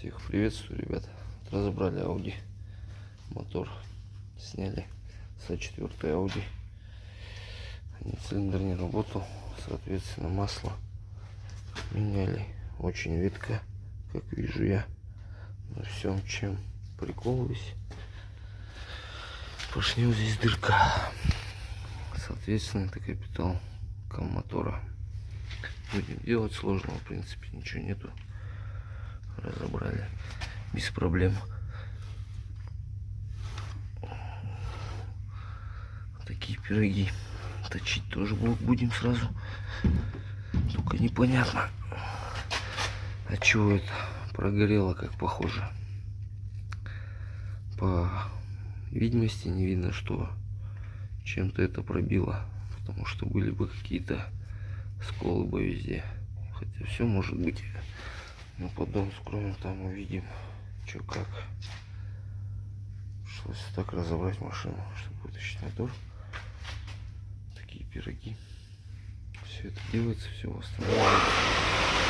Всех приветствую, ребят. Разобрали Audi. Мотор сняли с 4 Audi. Цилиндр не работал, соответственно масло меняли очень редко, как вижу я. На всем, чем приколываюсь, поршню здесь дырка. Соответственно, это капитал мотора. Будем делать, сложного в принципе ничего нету. Разобрали без проблем. Такие пироги точить тоже будем сразу. Только непонятно, от чего это прогорело, как похоже. По видимости не видно, что чем-то это пробило, потому что были бы какие-то сколы бы везде. Хотя все может быть. Но поддон скроем, там увидим, что как. Пришлось так разобрать машину, чтобы вытащить мотор. Такие пироги. Все это делается, все восстанавливается.